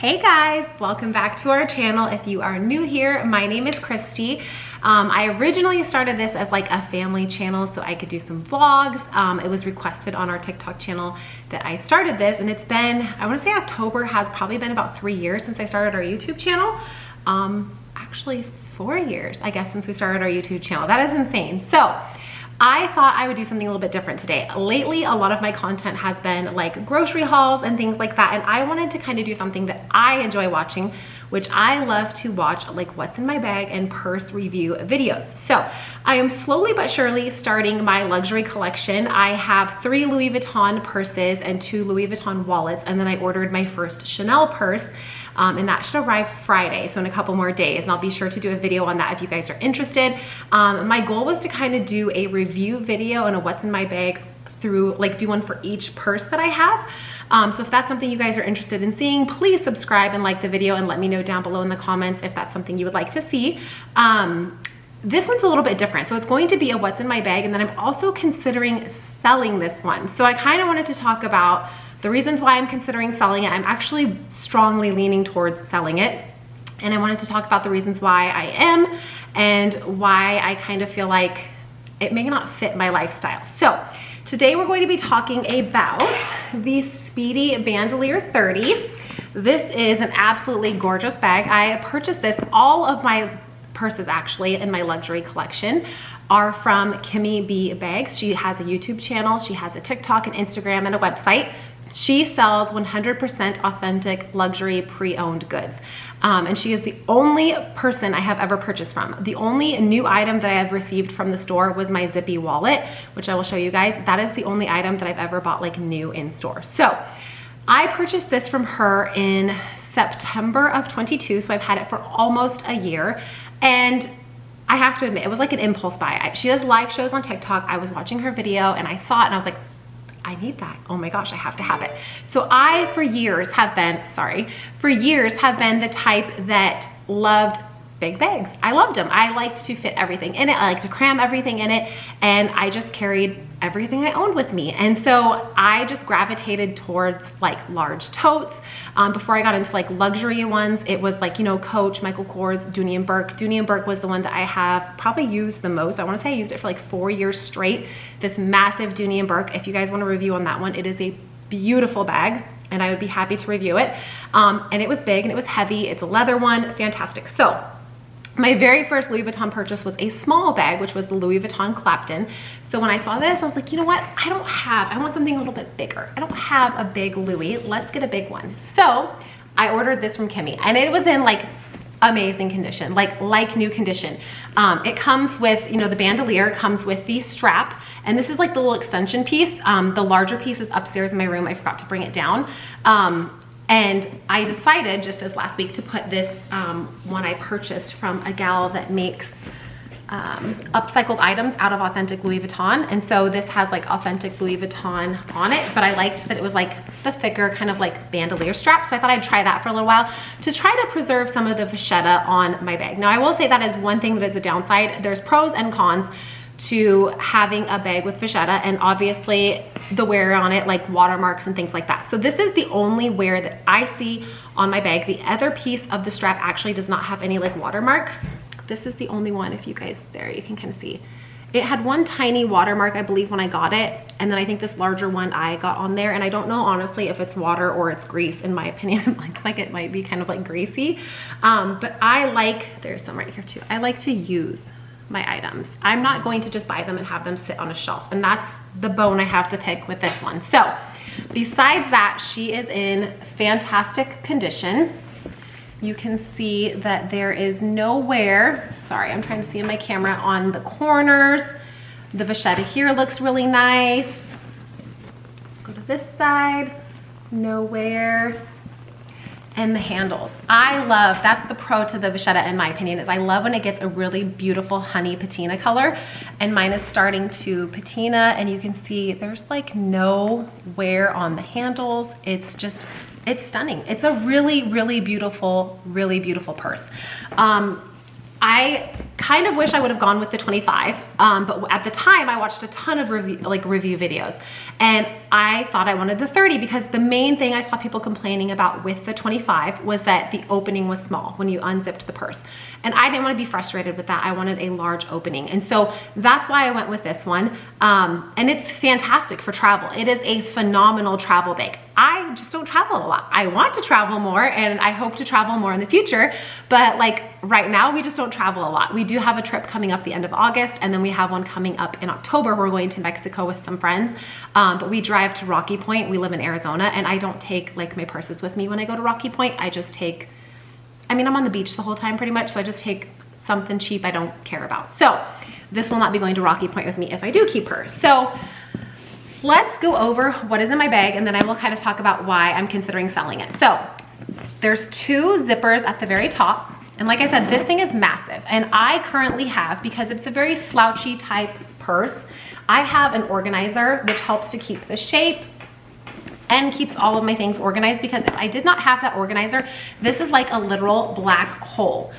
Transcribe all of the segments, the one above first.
Hey guys, welcome back to our channel. If you are new here, my name is Christy. I originally started this as like a family channel so I could do some vlogs. It was requested on our TikTok channel that I started this, and it's been, I want to say October has probably been about 3 years since I started our YouTube channel. Actually 4 years, I guess, since we started our YouTube channel. That is insane. So I thought I would do something a little bit different today. Lately, a lot of my content has been like grocery hauls and things like that, and I wanted to kind of do something that I enjoy watching, which I love to watch like what's in my bag and purse review videos. So I am slowly but surely starting my luxury collection. I have 3 Louis Vuitton purses and 2 Louis Vuitton wallets, and then I ordered my first Chanel purse. And that should arrive Friday, so in a couple more days, and I'll be sure to do a video on that if you guys are interested. My goal was to kind of do a review video and a what's in my bag through, like, do one for each purse that I have. So if that's something you guys are interested in seeing, please subscribe and like the video and let me know down below in the comments if that's something you would like to see. This one's a little bit different. So it's going to be a what's in my bag, and then I'm also considering selling this one. So I kind of wanted to talk about the reasons why I'm considering selling it. I'm actually strongly leaning towards selling it. And I wanted to talk about the reasons why I am and why I kind of feel like it may not fit my lifestyle. So today we're going to be talking about the Speedy Bandolier 30. This is an absolutely gorgeous bag. I purchased this, all of my purses actually in my luxury collection are from Kimmy B Bags. She has a YouTube channel, she has a TikTok, and Instagram, and a website. She sells 100% authentic luxury pre-owned goods. And she is the only person I have ever purchased from. The only new item that I have received from the store was my Zippy wallet, which I will show you guys. That is the only item that I've ever bought like new in store. So I purchased this from her in September of 22, so I've had it for almost a year. And I have to admit, it was like an impulse buy. She does live shows on TikTok. I was watching her video and I saw it and I was like, I need that. Oh my gosh, I have to have it. So I, for years have been the type that loved big bags. I loved them. I liked to fit everything in it. I like to cram everything in it. And I just carried everything I owned with me. And so I just gravitated towards like large totes. Before I got into like luxury ones, it was like, you know, Coach, Michael Kors, Dooney & Bourke. Dooney & Bourke was the one that I have probably used the most. I want to say I used it for like 4 years straight. This massive Dooney & Bourke. If you guys want a review on that one, it is a beautiful bag and I would be happy to review it. And it was big and it was heavy. It's a leather one, fantastic. So my very first Louis Vuitton purchase was a small bag, which was the Louis Vuitton Clapton. So when I saw this, I was like, you know what? I want something a little bit bigger. I don't have a big Louis. Let's get a big one. So I ordered this from Kimmy, and it was in like amazing condition, like new condition. It comes with, you know, the bandolier comes with the strap, and this is like the little extension piece. The larger piece is upstairs in my room. I forgot to bring it down. And I decided just this last week to put this one I purchased from a gal that makes upcycled items out of authentic Louis Vuitton. And so this has like authentic Louis Vuitton on it, but I liked that it was like the thicker kind of like bandolier strap. So I thought I'd try that for a little while to try to preserve some of the vachetta on my bag. Now I will say that is one thing that is a downside. There's pros and cons to having a bag with vachetta, and obviously the wear on it, like watermarks and things like that. So this is the only wear that I see on my bag. The other piece of the strap actually does not have any like watermarks. This is the only one. If you guys, there you can kind of see. It had one tiny watermark, I believe, when I got it, and then I think this larger one I got on there, and I don't know honestly if it's water or it's grease. In my opinion, it looks like it might be kind of like greasy. But I like, there's some right here too. I like to use my items. I'm not going to just buy them and have them sit on a shelf, and that's the bone I have to pick with this one. So besides that, she is in fantastic condition. You can see that there is no wear. Sorry, I'm trying to see in my camera on the corners. The vachetta here looks really nice. Go to this side, no wear. And the handles. I love, that's the pro to the vachetta in my opinion, is I love when it gets a really beautiful honey patina color, and mine is starting to patina, and you can see there's like no wear on the handles. It's just, it's stunning. It's a really, really beautiful purse. I kind of wish I would have gone with the 25, but at the time I watched a ton of review videos, and I thought I wanted the 30 because the main thing I saw people complaining about with the 25 was that the opening was small when you unzipped the purse. And I didn't want to be frustrated with that. I wanted a large opening. And so that's why I went with this one. And it's fantastic for travel. It is a phenomenal travel bag. I just don't travel a lot. I want to travel more, and I hope to travel more in the future, but like right now we just don't travel a lot. We do have a trip coming up the end of August, and then we have one coming up in October. We're going to Mexico with some friends, but we drive to Rocky Point. We live in Arizona, and I don't take like my purses with me when I go to Rocky Point. I just take, I mean, I'm on the beach the whole time pretty much, so I just take something cheap I don't care about. So this will not be going to Rocky Point with me if I do keep her. So let's go over what is in my bag, and then I will kind of talk about why I'm considering selling it. So there's 2 zippers at the very top. And like I said, this thing is massive. And I currently have, because it's a very slouchy type purse, I have an organizer which helps to keep the shape and keeps all of my things organized, because if I did not have that organizer, this is like a literal black hole.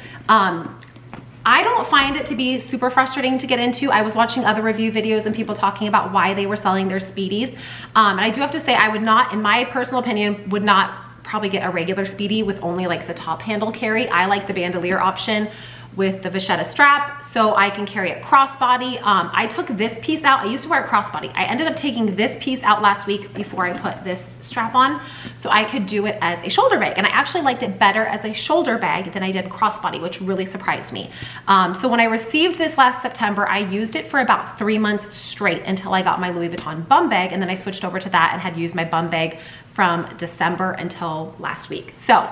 I don't find it to be super frustrating to get into. I was watching other review videos and people talking about why they were selling their Speedies. And I do have to say, I would not, in my personal opinion, would not probably get a regular Speedy with only like the top handle carry. I like the bandolier option with the vachetta strap, so I can carry it crossbody. I took this piece out. I used to wear it crossbody. I ended up taking this piece out last week before I put this strap on, so I could do it as a shoulder bag. And I actually liked it better as a shoulder bag than I did crossbody, which really surprised me. So when I received this last September, I used it for about 3 months straight until I got my Louis Vuitton bum bag, and then I switched over to that and had used my bum bag from December until last week. So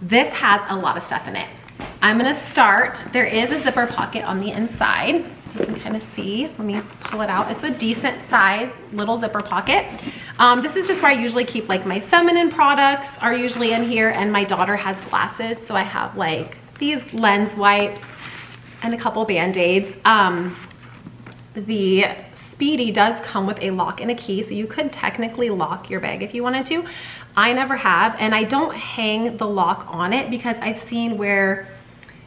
this has a lot of stuff in it. I'm gonna start, there is a zipper pocket on the inside. You can kind of see, let me pull it out. It's a decent size little zipper pocket. This is just where I usually keep like my feminine products are usually in here, and my daughter has glasses, so I have like these lens wipes and a couple Band-Aids. The Speedy does come with a lock and a key, so you could technically lock your bag if you wanted to. I never have, and I don't hang the lock on it because I've seen where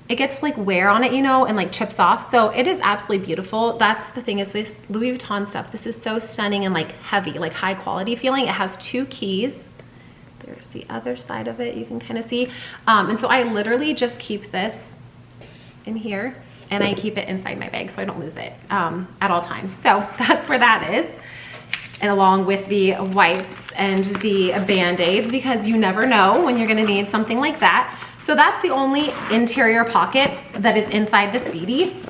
it gets like wear on it, you know, and like chips off. So it is absolutely beautiful. That's the thing, is this Louis Vuitton stuff, this is so stunning and like heavy, like high quality feeling. It has 2 keys. There's the other side of it, you can kind of see. And so I literally just keep this in here, and I keep it inside my bag so I don't lose it at all times. So that's where that is. And along with the wipes and the Band-Aids, because you never know when you're gonna need something like that. So that's the only interior pocket that is inside the Speedy.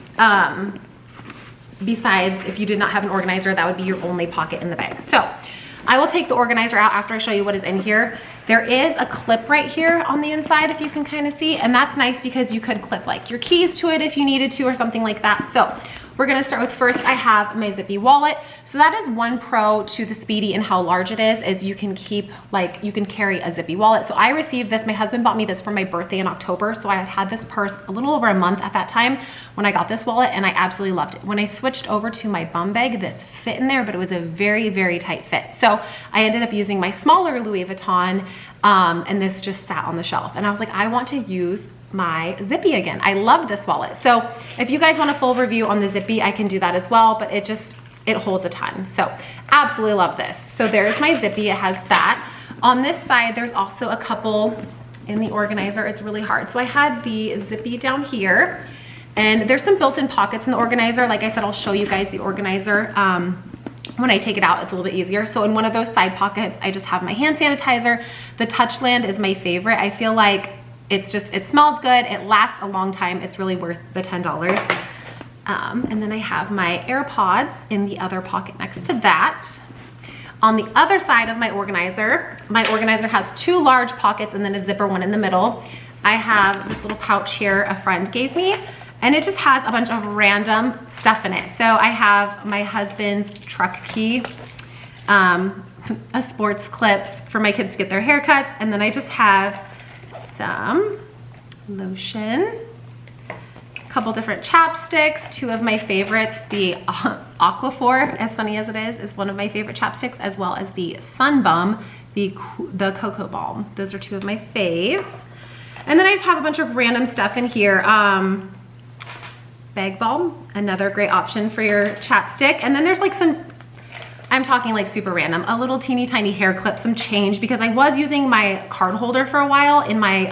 Besides, if you did not have an organizer, that would be your only pocket in the bag. So I will take the organizer out after I show you what is in here. There is a clip right here on the inside, if you can kind of see, and that's nice because you could clip like your keys to it if you needed to or something like that. So we're gonna start with, first I have my zippy wallet. So that is one pro to the Speedy and how large it is you can keep, like, you can carry a zippy wallet. So I received this, my husband bought me this for my birthday in October. So I had this purse a little over a month at that time when I got this wallet, and I absolutely loved it. When I switched over to my bum bag, this fit in there, but it was a very, very tight fit. So I ended up using my smaller Louis Vuitton, and this just sat on the shelf. And I was like, I want to use my zippy again. I love this wallet. So if you guys want a full review on the zippy, I can do that as well, but it holds a ton. So absolutely love this. So there's my zippy, it has that. On this side, there's also a couple in the organizer. It's really hard. So I had the zippy down here, and there's some built-in pockets in the organizer. Like I said, I'll show you guys the organizer. When I take it out, it's a little bit easier. So in one of those side pockets, I just have my hand sanitizer. The Touchland is my favorite. I feel like it smells good. It lasts a long time. It's really worth the $10. And then I have my AirPods in the other pocket next to that. On the other side of my organizer has 2 large pockets and then a zipper one in the middle. I have this little pouch here a friend gave me, and it just has a bunch of random stuff in it. So I have my husband's truck key, a sports clips for my kids to get their haircuts, and then I just have some lotion, a couple different chapsticks, 2 of my favorites. The Aquaphor, as funny as it is one of my favorite chapsticks, as well as the Sun Bum, the Cocoa Balm. Those are 2 of my faves. And then I just have a bunch of random stuff in here. bag balm, another great option for your chapstick. And then there's like some, I'm talking like super random, a little teeny tiny hair clip, some change, because I was using my card holder for a while in my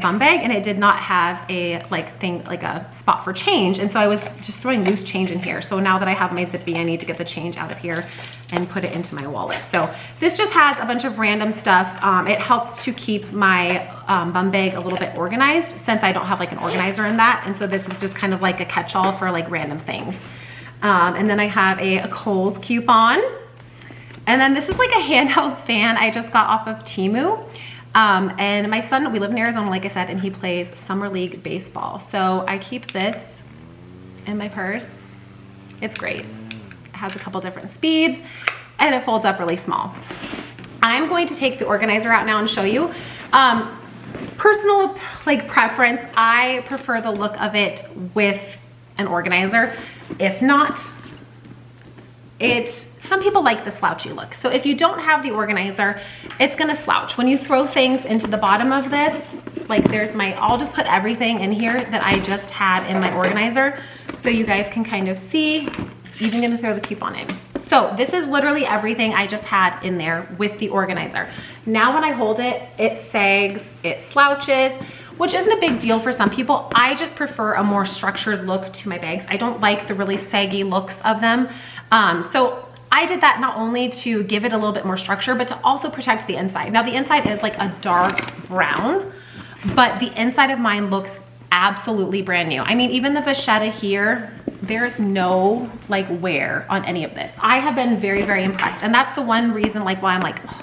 bum bag, and it did not have a like a spot for change, and so I was just throwing loose change in here. So now that I have my zippy, I need to get the change out of here and put it into my wallet. So this just has a bunch of random stuff. It helps to keep my bum bag a little bit organized, since I don't have like an organizer in that, and so this is just kind of like a catch-all for like random things. And then I have a Kohl's coupon, and then this is like a handheld fan I just got off of Temu. And my son, we live in Arizona, like I said, and he plays summer league baseball. So I keep this in my purse. It's great. It has a couple different speeds, and it folds up really small. I'm going to take the organizer out now and show you. Personal like preference, I prefer the look of it with an organizer. If not, some people like the slouchy look. So if you don't have the organizer, it's gonna slouch. When you throw things into the bottom of this, like I'll just put everything in here that I just had in my organizer, so you guys can kind of see. Even gonna throw the coupon in. So this is literally everything I just had in there with the organizer. Now when I hold it, it sags, it slouches, which isn't a big deal for some people. I just prefer a more structured look to my bags. I don't like the really saggy looks of them. So I did that not only to give it a little bit more structure, but to also protect the inside. Now the inside is like a dark brown, but the inside of mine looks absolutely brand new. I mean, even the vachetta here, there's no like wear on any of this. I have been very, very impressed. And that's the one reason like why I'm like, oh,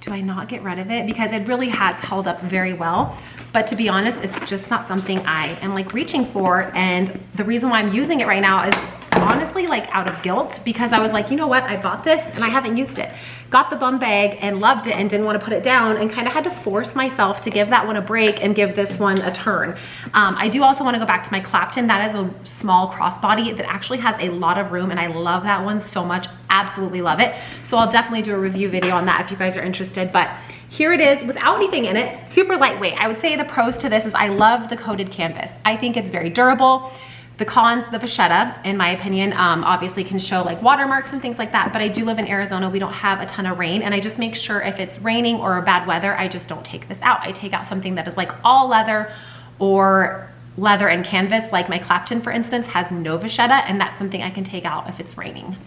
do I not get rid of it? Because it really has held up very well. But to be honest, it's just not something I am like reaching for. And the reason why I'm using it right now is honestly like out of guilt, because I was like, you know what, I bought this and I haven't used it. Got the bum bag and loved it and didn't want to put it down, and kind of had to force myself to give that one a break and give this one a turn. I do also want to go back to my Clapton. That is a small crossbody that actually has a lot of room, and I love that one so much. Absolutely love it. So I'll definitely do a review video on that if you guys are interested. But here it is without anything in it, super lightweight. I would say the pros to this is I love the coated canvas. I think it's very durable. The cons, the vachetta, in my opinion, obviously can show like watermarks and things like that, but I do live in Arizona. We don't have a ton of rain, and I just make sure if it's raining or bad weather, I just don't take this out. I take out something that is like all leather or leather and canvas, like my Clapton, for instance, has no vachetta, and that's something I can take out if it's raining.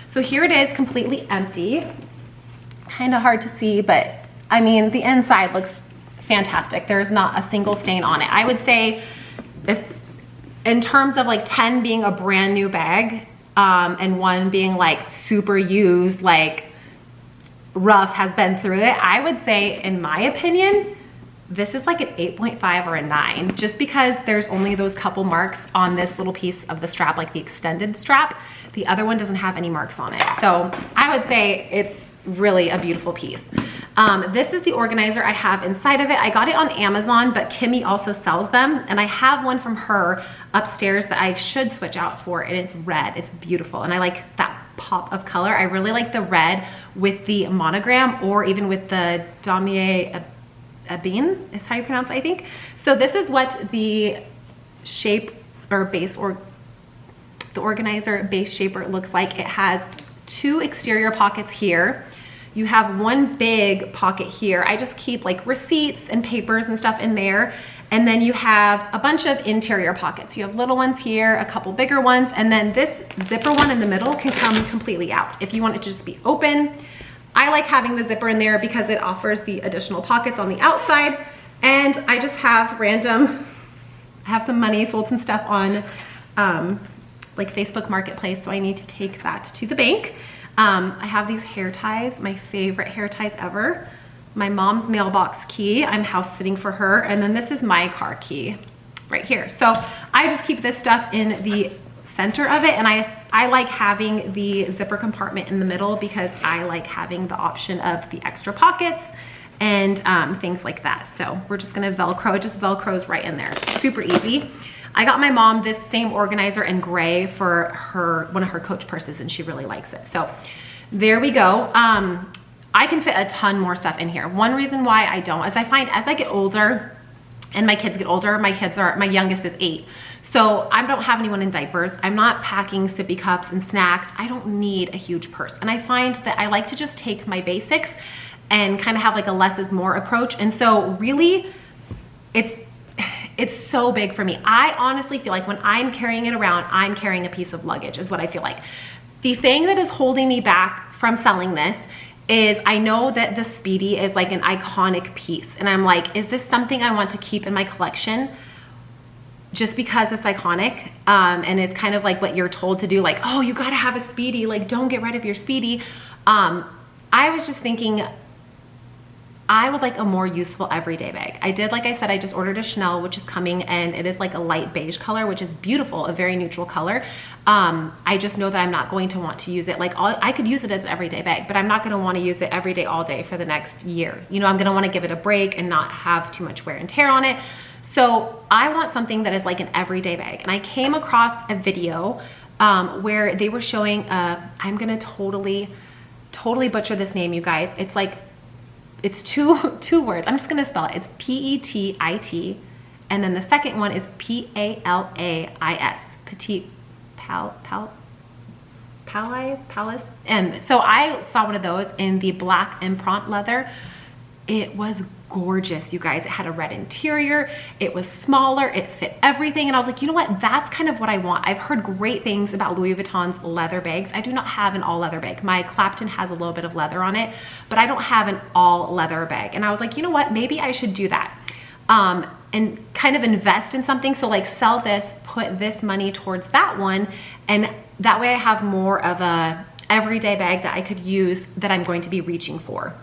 So here it is, completely empty. Kind of hard to see, but I mean, the inside looks fantastic. There's not a single stain on it. I would say if, in terms of like 10 being a brand new bag, and 1 being like super used, like rough, has been through it, I would say, in my opinion, this is like an 8.5 or a 9, just because there's only those couple marks on this little piece of the strap, like the extended strap. The other one doesn't have any marks on it. So I would say it's really a beautiful piece. This is the organizer I have inside of it. I got it on Amazon, but Kimmy also sells them, and I have one from her upstairs that I should switch out for, and it's red. It's beautiful, and I like that pop of color. I really like the red with the monogram, or even with the damier ebene is how you pronounce it, I think. So this is what the shape or base, or the organizer base shaper looks like. It has 2 exterior pockets here. You have 1 big pocket here. I just keep like receipts and papers and stuff in there. And then you have a bunch of interior pockets. You have little ones here, a couple bigger ones, and then this zipper one in the middle can come completely out if you want it to just be open. I like having the zipper in there because it offers the additional pockets on the outside. And I just have random, I have some money, sold some stuff on like Facebook Marketplace, so I need to take that to the bank. I have these hair ties, my favorite hair ties ever. My mom's mailbox key, I'm house sitting for her, and then this is my car key right here. So I just keep this stuff in the center of it, and I like having the zipper compartment in the middle because I like having the option of the extra pockets and things like that. So we're just gonna Velcro, it just Velcros right in there, super easy. I got my mom this same organizer in gray for one of her Coach purses, and she really likes it. So there we go. I can fit a ton more stuff in here. One reason why I don't is I find as I get older, and my kids get older. My youngest is 8. So I don't have anyone in diapers. I'm not packing sippy cups and snacks. I don't need a huge purse. And I find that I like to just take my basics and kind of have like a less is more approach. And so really it's so big for me. I honestly feel like when I'm carrying it around, I'm carrying a piece of luggage is what I feel like. The thing that is holding me back from selling this is I know that the Speedy is like an iconic piece. And I'm like, is this something I want to keep in my collection just because it's iconic? And it's kind of like what you're told to do, like, oh, you gotta have a Speedy, like don't get rid of your Speedy. I was just thinking, I would like a more useful everyday bag. I did, like I said, I just ordered a Chanel, which is coming, and it is like a light beige color, which is beautiful, a very neutral color. I just know that I'm not going to want to use it. Like I could use it as an everyday bag, but I'm not gonna wanna use it every day, all day for the next year. You know, I'm gonna wanna give it a break and not have too much wear and tear on it. So I want something that is like an everyday bag. And I came across a video where they were showing, I'm gonna totally butcher this name, you guys. It's like, it's two words. I'm just gonna spell it. It's P-E-T-I-T, and then the second one is P-A-L-A-I-S. Petite Palace. And so I saw one of those in the black Imprint leather. It was gorgeous, you guys. It had a red interior. It was smaller. It fit everything. And I was like, you know what? That's kind of what I want. I've heard great things about Louis Vuitton's leather bags. I do not have an all leather bag. My Clapton has a little bit of leather on it, but I don't have an all leather bag. And I was like, you know what? Maybe I should do that. And kind of invest in something. So like sell this, put this money towards that one. And that way I have more of a everyday bag that I could use that I'm going to be reaching for.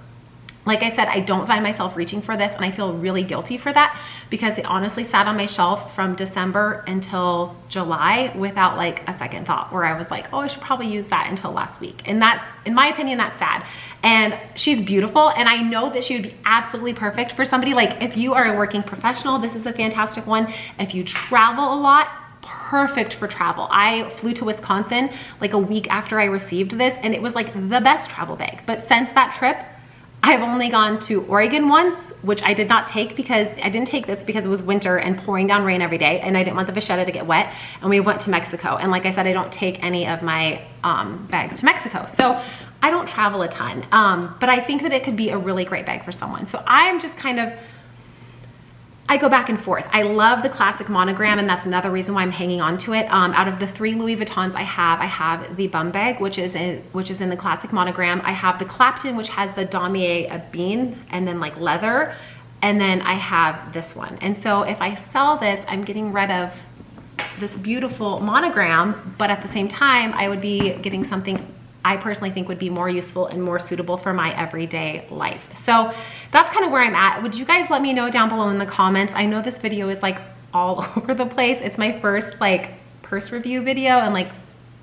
Like I said, I don't find myself reaching for this, and I feel really guilty for that because it honestly sat on my shelf from December until July without like a second thought, where I was like, oh, I should probably use that until last week. And that's, in my opinion, that's sad. And she's beautiful, and I know that she would be absolutely perfect for somebody like, if you are a working professional, this is a fantastic one. If you travel a lot, perfect for travel. I flew to Wisconsin like a week after I received this, and it was like the best travel bag. But since that trip, I've only gone to Oregon once, which I did not take because I didn't take this because it was winter and pouring down rain every day, and I didn't want the vachetta to get wet. And we went to Mexico. And like I said, I don't take any of my bags to Mexico. So I don't travel a ton, but I think that it could be a really great bag for someone. So I'm just kind of, I go back and forth. I love the classic monogram, and that's another reason why I'm hanging on to it. Out of the 3 Louis Vuittons I have the bum bag, which is in the classic monogram. I have the Clapton, which has the damier bean and then like leather, and then I have this one. And so if I sell this, I'm getting rid of this beautiful monogram, but at the same time, I would be getting something I personally think would be more useful and more suitable for my everyday life. So that's kind of where I'm at. Would you guys let me know down below in the comments? I know this video is like all over the place. It's my first like purse review video, and like,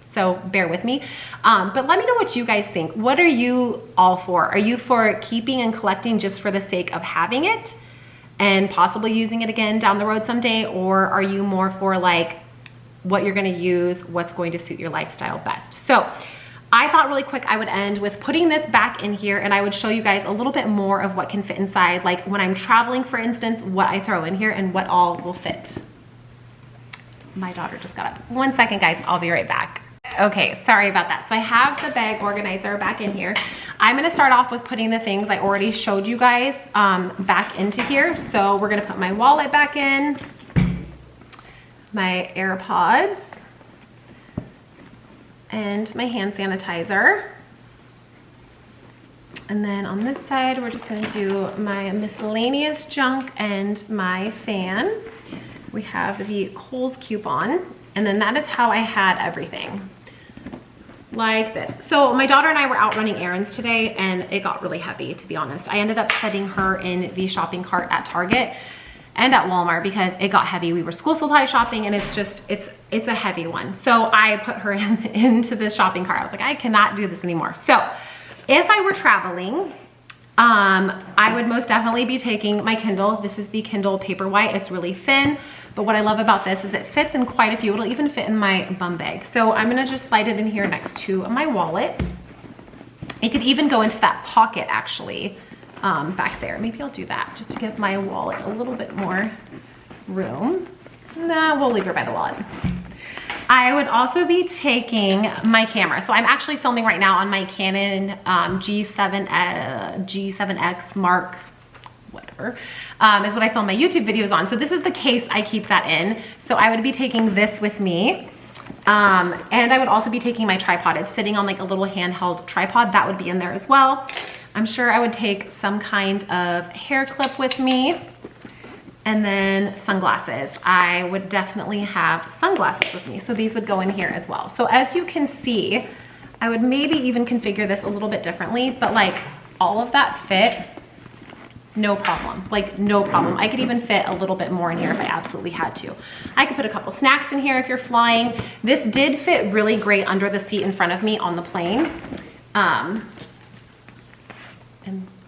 so bear with me. But let me know what you guys think. What are you all for? Are you for keeping and collecting just for the sake of having it and possibly using it again down the road someday? Or are you more for like what you're gonna use, what's going to suit your lifestyle best? So I thought really quick I would end with putting this back in here, and I would show you guys a little bit more of what can fit inside, like when I'm traveling, for instance, what I throw in here and what all will fit. My daughter just got up. 1 second, guys, I'll be right back. Okay, sorry about that. So I have the bag organizer back in here. I'm gonna start off with putting the things I already showed you guys back into here. So we're gonna put my wallet back in, my AirPods, and my hand sanitizer. And then on this side, we're just gonna do my miscellaneous junk and my fan. We have the Kohl's coupon, and then that is how I had everything. Like this. So my daughter and I were out running errands today, and it got really heavy, to be honest. I ended up setting her in the shopping cart at Target and at Walmart because it got heavy. We were school supply shopping, and it's just, it's a heavy one. So I put her into the shopping cart. I was like, I cannot do this anymore. So if I were traveling, I would most definitely be taking my Kindle. This is the Kindle Paperwhite. It's really thin, but what I love about this is it fits in quite a few. It'll even fit in my bum bag. So I'm gonna just slide it in here next to my wallet. It could even go into that pocket, actually. back there. Maybe I'll do that just to give my wallet a little bit more room. Nah, we'll leave her by the wallet. I would also be taking my camera. So I'm actually filming right now on my Canon G7X Mark, whatever, is what I film my YouTube videos on. So this is the case I keep that in. So I would be taking this with me. And I would also be taking my tripod. It's sitting on like a little handheld tripod. That would be in there as well. I'm sure I would take some kind of hair clip with me. And then sunglasses. I would definitely have sunglasses with me. So these would go in here as well. So as you can see, I would maybe even configure this a little bit differently, but like all of that fit, no problem, like no problem. I could even fit a little bit more in here if I absolutely had to. I could put a couple snacks in here if you're flying. This did fit really great under the seat in front of me on the plane. And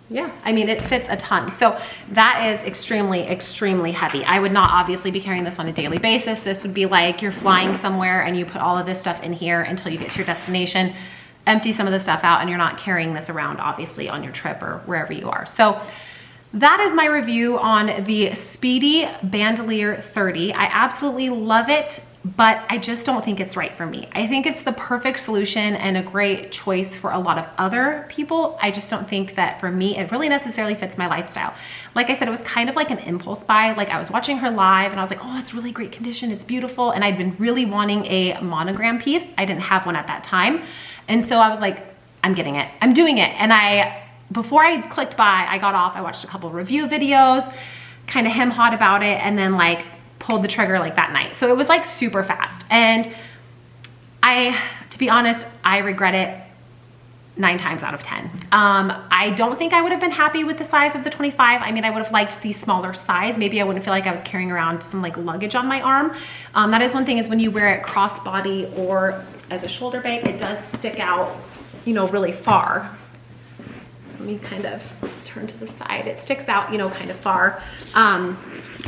yeah, I mean, it fits a ton. So that is extremely, extremely heavy. I would not obviously be carrying this on a daily basis. This would be like you're flying somewhere and you put all of this stuff in here until you get to your destination, empty some of the stuff out, and you're not carrying this around obviously on your trip or wherever you are. So that is my review on the Speedy Bandolier 30. I absolutely love it, but I just don't think it's right for me. I think it's the perfect solution and a great choice for a lot of other people. I just don't think that for me, it really necessarily fits my lifestyle. Like I said, it was kind of like an impulse buy. Like I was watching her live and I was like, oh, it's really great condition. It's beautiful. And I'd been really wanting a monogram piece. I didn't have one at that time. And so I was like, I'm getting it. I'm doing it. And before I clicked buy, I got off, I watched a couple review videos, kind of hem-hawed about it, and then like pulled the trigger like that night. So it was like super fast. And to be honest, I regret it 9 times out of 10. I don't think I would have been happy with the size of the 25. I mean, I would have liked the smaller size. Maybe I wouldn't feel like I was carrying around some like luggage on my arm. That is one thing, is when you wear it crossbody or as a shoulder bag, it does stick out, you know, really far. Let me kind of turn to the side. It sticks out, you know, kind of far.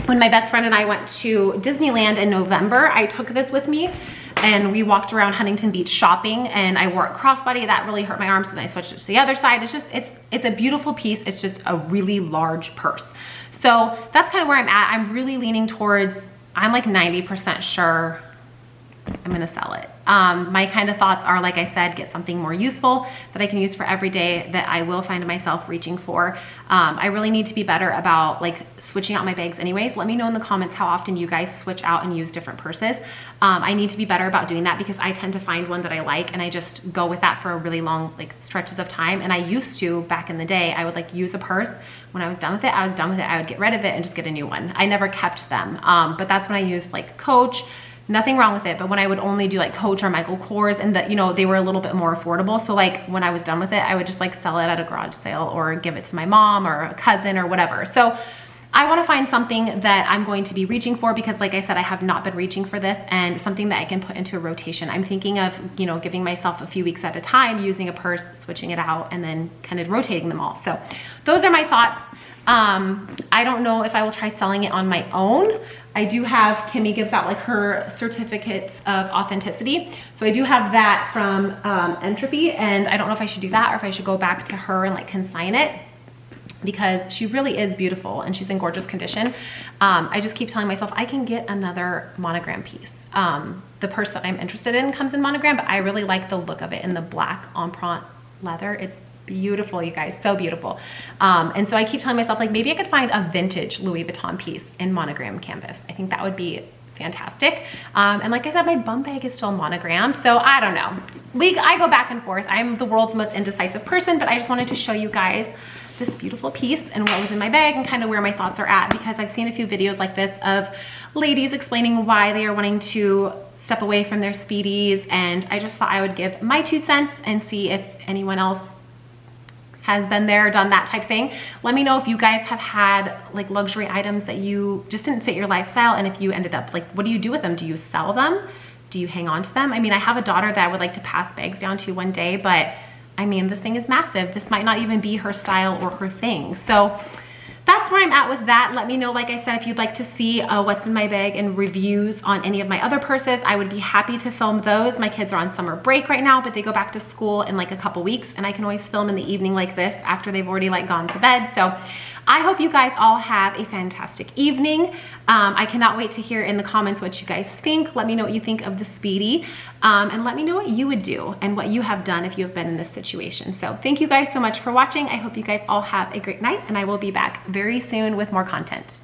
When my best friend and I went to Disneyland in November, I took this with me and we walked around Huntington Beach shopping, and I wore a crossbody. That really hurt my arm, so then I switched it to the other side. It's just, it's a beautiful piece. It's just a really large purse. So that's kind of where I'm at. I'm really leaning towards, I'm like 90% sure I'm gonna sell it. My kind of thoughts are, like I said, get something more useful that I can use for every day that I will find myself reaching for. I really need to be better about like switching out my bags anyways. Let me know in the comments how often you guys switch out and use different purses. I need to be better about doing that because I tend to find one that I like and I just go with that for a really long like stretches of time. And I used to, back in the day, I would like use a purse. When I was done with it, I was done with it. I would get rid of it and just get a new one. I never kept them. But that's when I used like Coach. Nothing wrong with it, but when I would only do like Coach or Michael Kors, and that, you know, they were a little bit more affordable. So like when I was done with it, I would just like sell it at a garage sale or give it to my mom or a cousin or whatever. So I want to find something that I'm going to be reaching for because, like I said, I have not been reaching for this, and something that I can put into a rotation. I'm thinking of, you know, giving myself a few weeks at a time, using a purse, switching it out, and then kind of rotating them all. So those are my thoughts. I don't know if I will try selling it on my own. I do have, Kimmy gives out like her certificates of authenticity. So I do have that from Entropy, and I don't know if I should do that or if I should go back to her and like consign it, because she really is beautiful and she's in gorgeous condition. I just keep telling myself I can get another monogram piece. The purse that I'm interested in comes in monogram, but I really like the look of it in the black empreinte leather. It's beautiful, you guys, so beautiful. And so I keep telling myself like maybe I could find a vintage Louis Vuitton piece in monogram canvas. I think that would be fantastic. And like I said, my bum bag is still monogram, so I don't know. I go back and forth. I'm the world's most indecisive person, but I just wanted to show you guys this beautiful piece and what was in my bag and kind of where my thoughts are at, because I've seen a few videos like this of ladies explaining why they are wanting to step away from their Speedies, and I just thought I would give my 2 cents and see if anyone else has been there, done that type thing. Let me know if you guys have had like luxury items that you just didn't fit your lifestyle, and if you ended up like, what do you do with them? Do you sell them? Do you hang on to them? I mean, I have a daughter that I would like to pass bags down to one day, but I mean, this thing is massive. This might not even be her style or her thing. So that's that's where I'm at with that. Let me know, like I said, if you'd like to see what's in my bag and reviews on any of my other purses. I would be happy to film those. My kids are on summer break right now, but they go back to school in like a couple weeks, and I can always film in the evening like this after they've already like gone to bed. So I hope you guys all have a fantastic evening. I cannot wait to hear in the comments what you guys think. Let me know what you think of the Speedy, and let me know what you would do and what you have done if you have been in this situation. So thank you guys so much for watching. I hope you guys all have a great night, and I will be back very soon with more content.